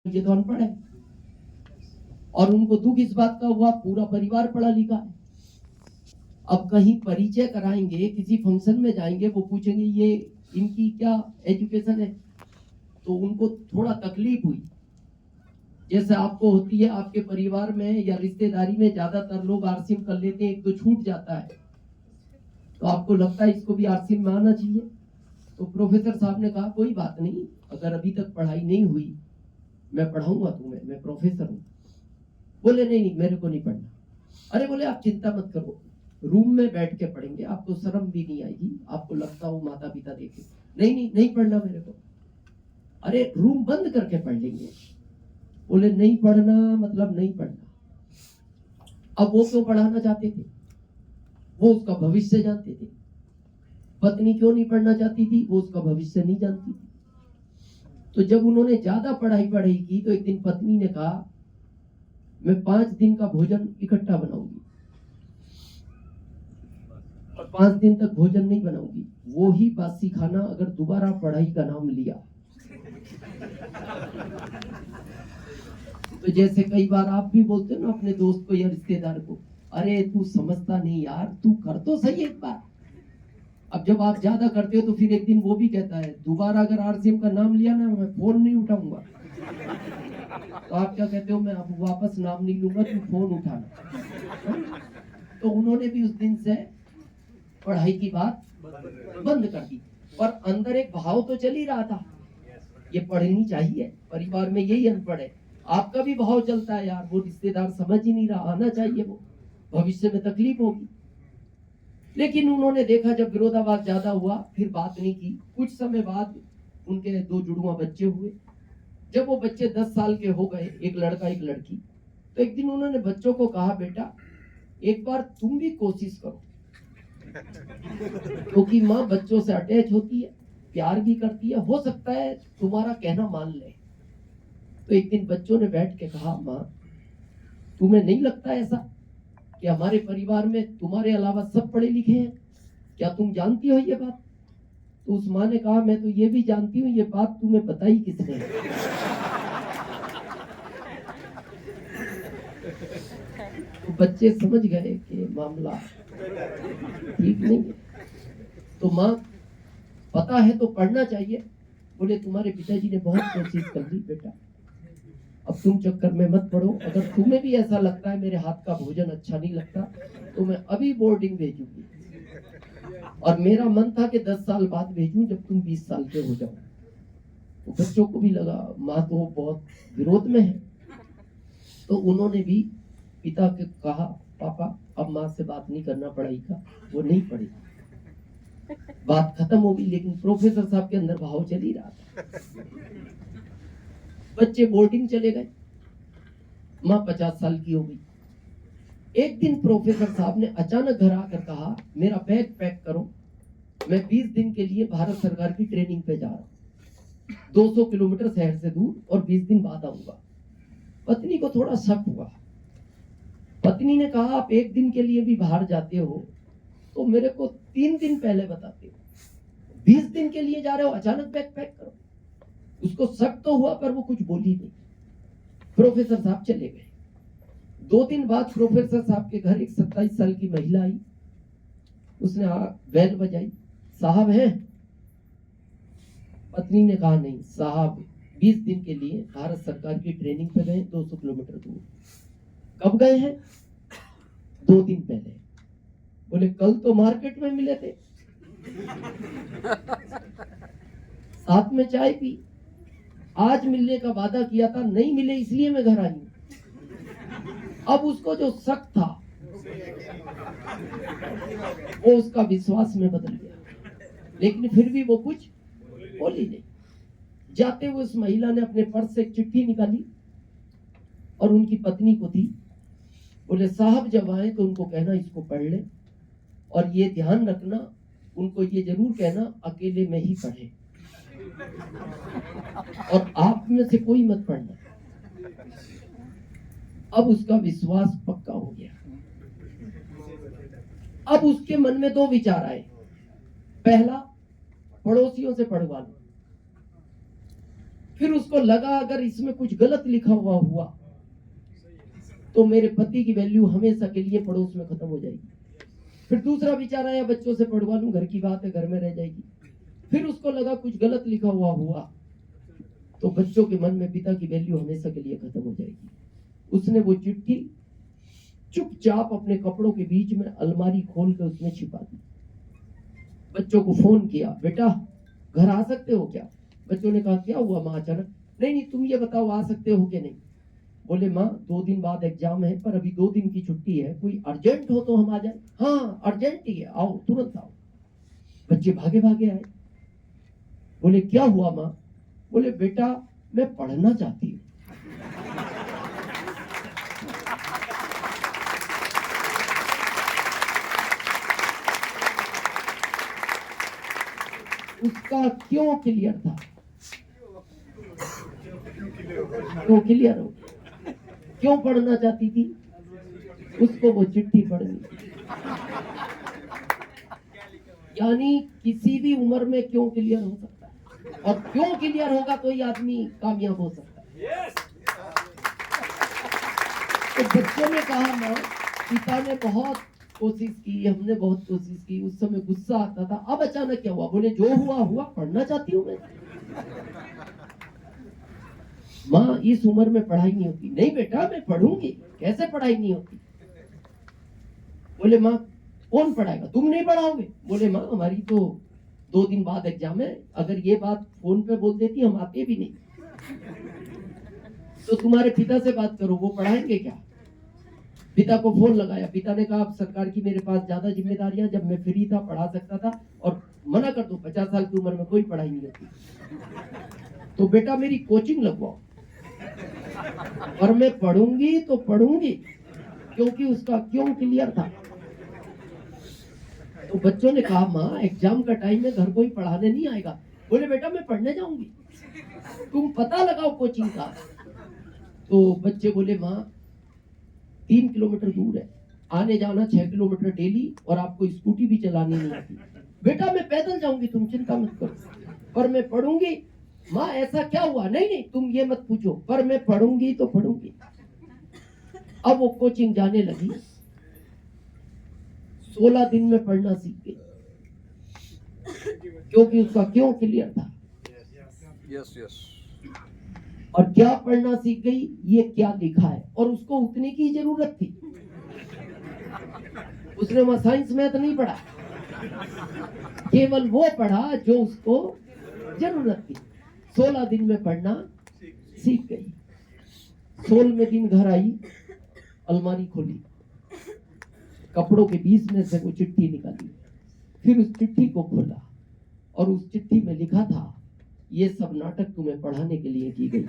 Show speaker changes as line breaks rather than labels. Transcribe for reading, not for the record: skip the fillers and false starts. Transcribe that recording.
ये तो अनपढ़ है। और उनको दुख इस बात का हुआ, पूरा परिवार पढ़ा लिखा है। अब कहीं परिचय कराएंगे, किसी फंक्शन में जाएंगे, वो पूछेंगे ये इनकी क्या एजुकेशन है, तो उनको थोड़ा तकलीफ हुई। जैसे आपको होती है, आपके परिवार में या रिश्तेदारी में ज्यादातर लोग आरसीएम कर लेते हैं, एक तो छूट जाता है, तो आपको लगता है इसको भी आरसीएम में आना चाहिए। तो प्रोफेसर साहब ने कहा कोई बात नहीं, अगर अभी तक पढ़ाई नहीं हुई मैं पढ़ाऊंगा तुम्हें, मैं प्रोफेसर हूँ। बोले नहीं नहीं, मेरे को नहीं पढ़ना। अरे बोले आप चिंता मत करो, रूम में बैठ के पढ़ेंगे, आपको शर्म भी नहीं आएगी, आपको लगता हो माता पिता देखे। नहीं नहीं, नहीं पढ़ना मेरे को। अरे रूम बंद करके पढ़ लेंगे। बोले नहीं पढ़ना मतलब नहीं पढ़ना। अब वो क्यों पढ़ाना चाहते थे? वो उसका भविष्य जानते थे। पत्नी क्यों नहीं पढ़ना चाहती थी? वो उसका भविष्य नहीं जानती थी। तो जब उन्होंने ज्यादा पढ़ाई की तो एक दिन पत्नी ने कहा मैं 5 दिन का भोजन इकट्ठा बनाऊंगी और 5 दिन तक भोजन नहीं बनाऊंगी, वो ही बासी खाना अगर दोबारा पढ़ाई का नाम लिया। तो जैसे कई बार आप भी बोलते हो ना अपने दोस्त को या रिश्तेदार को, अरे तू समझता नहीं यार, तू कर तो सही एक बार। अब जब आप ज्यादा करते हो तो फिर एक दिन वो भी कहता है दोबारा अगर आरसीएम का नाम लिया ना मैं फोन नहीं उठाऊंगा। तो आप क्या कहते हो, मैं अब वापस नाम नहीं लूंगा, तू फोन उठाना। तो उन्होंने भी उस दिन से पढ़ाई की बात बंद कर दी। पर अंदर एक भाव तो चल ही रहा था, ये पढ़नी चाहिए, परिवार में यही अनपढ़ है। आपका भी भाव चलता है यार, वो रिश्तेदार समझ ही नहीं रहा, आना चाहिए, वो भविष्य में तकलीफ होगी। लेकिन उन्होंने देखा जब विरोधाभास ज्यादा हुआ, फिर बात नहीं की। कुछ समय बाद उनके 2 जुड़वा बच्चे हुए। जब वो बच्चे 10 साल के हो गए, एक लड़का एक लड़की, तो एक दिन उन्होंने बच्चों को कहा बेटा एक बार तुम भी कोशिश करो, क्योंकि माँ बच्चों से अटैच होती है, प्यार भी करती है, हो सकता है तुम्हारा कहना मान ले। तो एक दिन बच्चों ने बैठ के कहा माँ तुम्हें नहीं लगता ऐसा कि हमारे परिवार में तुम्हारे अलावा सब पढ़े लिखे हैं, क्या तुम जानती हो ये बात? तो उस माँ ने कहा मैं तो ये भी जानती हूँ, ये बात तुम्हें बताई किसने? तो बच्चे समझ गए कि मामला ठीक नहीं है। तो माँ पता है तो पढ़ना चाहिए। बोले तुम्हारे पिताजी ने बहुत कोशिश कर ली बेटा, अब तुम चक्कर में मत पड़ो। अगर तुम्हें भी ऐसा लगता है मेरे हाथ का भोजन अच्छा नहीं लगता तो मैं अभी बोर्डिंग भेजूंगी, और मेरा मन था कि 10 साल बाद भेजूं जब तुम 20 साल के हो जाओ। तो बच्चों को भी लगा माँ तो बहुत विरोध में है। तो उन्होंने भी पिता के कहा पापा अब माँ से बात नहीं करना पढ़ाई का, वो नहीं पढ़ी। बात खत्म हो गई, लेकिन प्रोफेसर साहब के अंदर भाव चल ही रहा था। बच्चे बोर्डिंग चले गए, माँ 50 साल की हो गई। एक दिन प्रोफेसर साहब ने अचानक घर आकर कहा मेरा बैग पैक करो, मैं 20 दिन के लिए भारत सरकार की ट्रेनिंग पे जा रहा हूँ, 200 किलोमीटर शहर से दूर, और 20 दिन बाद आऊंगा। पत्नी को थोड़ा शक हुआ। पत्नी ने कहा आप 1 दिन के लिए भी बाहर जाते हो तो मेरे को 3 दिन पहले बताते हो, 20 दिन के लिए जा रहे हो अचानक बैग पैक करो। उसको शक तो हुआ पर वो कुछ बोली नहीं। प्रोफेसर साहब चले गए। 2 दिन बाद प्रोफेसर साहब के घर एक 27 साल की महिला आई। उसने बेल बजाई, साहब हैं? पत्नी ने कहा नहीं साहब 20 दिन के लिए भारत सरकार की ट्रेनिंग पे गए 200 किलोमीटर दूर। कब गए हैं? 2 दिन पहले। बोले कल तो मार्केट में मिले थे, साथ में चाय पी, आज मिलने का वादा किया था, नहीं मिले इसलिए मैं घर आई। अब उसको जो शक था वो उसका विश्वास में बदल गया, लेकिन फिर भी वो कुछ बोली नहीं। जाते हुए उस महिला ने अपने पर्स से एक चिट्ठी निकाली और उनकी पत्नी को दी। बोले साहब जब आए तो उनको कहना इसको पढ़ ले, और ये ध्यान रखना उनको ये जरूर कहना अकेले में ही पढ़े, और आप में से कोई मत पढ़ना। अब उसका विश्वास पक्का हो गया। अब उसके मन में 2 विचार आए। पहला, पड़ोसियों से पढ़वा लो, फिर उसको लगा अगर इसमें कुछ गलत लिखा हुआ तो मेरे पति की वैल्यू हमेशा के लिए पड़ोस में खत्म हो जाएगी। फिर दूसरा विचार आया, बच्चों से पढ़वा लूं, घर की बात है, घर में रह जाएगी। फिर उसको लगा कुछ गलत लिखा हुआ तो बच्चों के मन में पिता की वैल्यू हमेशा के लिए खत्म हो जाएगी। उसने वो चिट्ठी चुपचाप अपने कपड़ों के बीच में अलमारी खोल कर उसमें छिपा दी। बच्चों को फोन किया, बेटा घर आ सकते हो क्या? बच्चों ने कहा क्या हुआ माँ अचानक? नहीं तुम ये बताओ आ सकते हो कि नहीं। बोले माँ 2 दिन बाद एग्जाम है पर अभी 2 दिन की छुट्टी है, कोई अर्जेंट हो तो हम आ जाए। हाँ अर्जेंट ही है, आओ तुरंत आओ। बच्चे भागे भागे आए। बोले क्या हुआ माँ? बोले बेटा मैं पढ़ना चाहती हूँ। उसका क्यों क्लियर था? क्यों क्लियर हो? क्यों पढ़ना चाहती थी? उसको वो चिट्ठी पढ़नी। यानी किसी भी उम्र में क्यों क्लियर हो सकता है, और क्यों क्लियर होगा तो ही आदमी कामयाब हो सकता है। तो बच्चों ने कहा माँ पिता ने बहुत कोशिश की, हमने बहुत कोशिश की, उस समय गुस्सा आता था, अब अचानक क्या हुआ? बोले जो हुआ पढ़ना चाहती हूँ मैं। माँ इस उम्र में पढ़ाई नहीं होती। नहीं बेटा मैं पढ़ूंगी। कैसे पढ़ाई नहीं होती? बोले माँ कौन पढ़ाएगा? तुम नहीं पढ़ाओगे? बोले माँ हमारी तो 2 दिन बाद एग्जाम है, अगर ये बात फोन पे बोल देती हम आते भी नहीं। तो तुम्हारे पिता से बात करो, वो पढ़ाएंगे क्या? पिता को फोन लगाया, पिता ने कहा अब सरकार की मेरे पास ज्यादा जिम्मेदारियां, जब मैं फ्री था पढ़ा सकता था, और मना कर दो 50 साल की उम्र में कोई पढ़ाई नहीं होती। तो बेटा मेरी कोचिंग लगवाओ, और मैं पढ़ूंगी तो पढ़ूंगी, क्योंकि उसका क्यों क्लियर था। तो बच्चों ने कहा माँ एग्जाम का टाइम है, घर कोई पढ़ाने नहीं आएगा। बोले बेटा मैं पढ़ने जाऊंगी, तुम पता लगाओ कोचिंग का। तो बच्चे बोले माँ 3 किलोमीटर दूर है, आने जाना 6 किलोमीटर डेली, और आपको स्कूटी भी चलानी नहीं आती। बेटा मैं पैदल जाऊंगी, तुम चिंता मत करो, पर मैं पढ़ूंगी। माँ ऐसा क्या हुआ? नहीं तुम ये मत पूछो, पर मैं पढ़ूंगी तो पढ़ूंगी। अब वो कोचिंग जाने लगी, 16 दिन में पढ़ना सीख गई, क्योंकि उसका क्यों क्लियर था।
यस
और क्या पढ़ना सीख गई? ये क्या लिखा है, और उसको उतने की जरूरत थी। उसने वहां साइंस मैथ नहीं पढ़ा, केवल वो पढ़ा जो उसको जरूरत थी। 16 दिन में पढ़ना सीख गई। 16वें दिन घर आई, अलमारी खोली, कपड़ों के बीच में से वो चिट्ठी निकाली, फिर उस चिट्ठी को खोला, और उस चिट्ठी में लिखा था ये सब नाटक तुम्हें पढ़ाने के लिए की गई।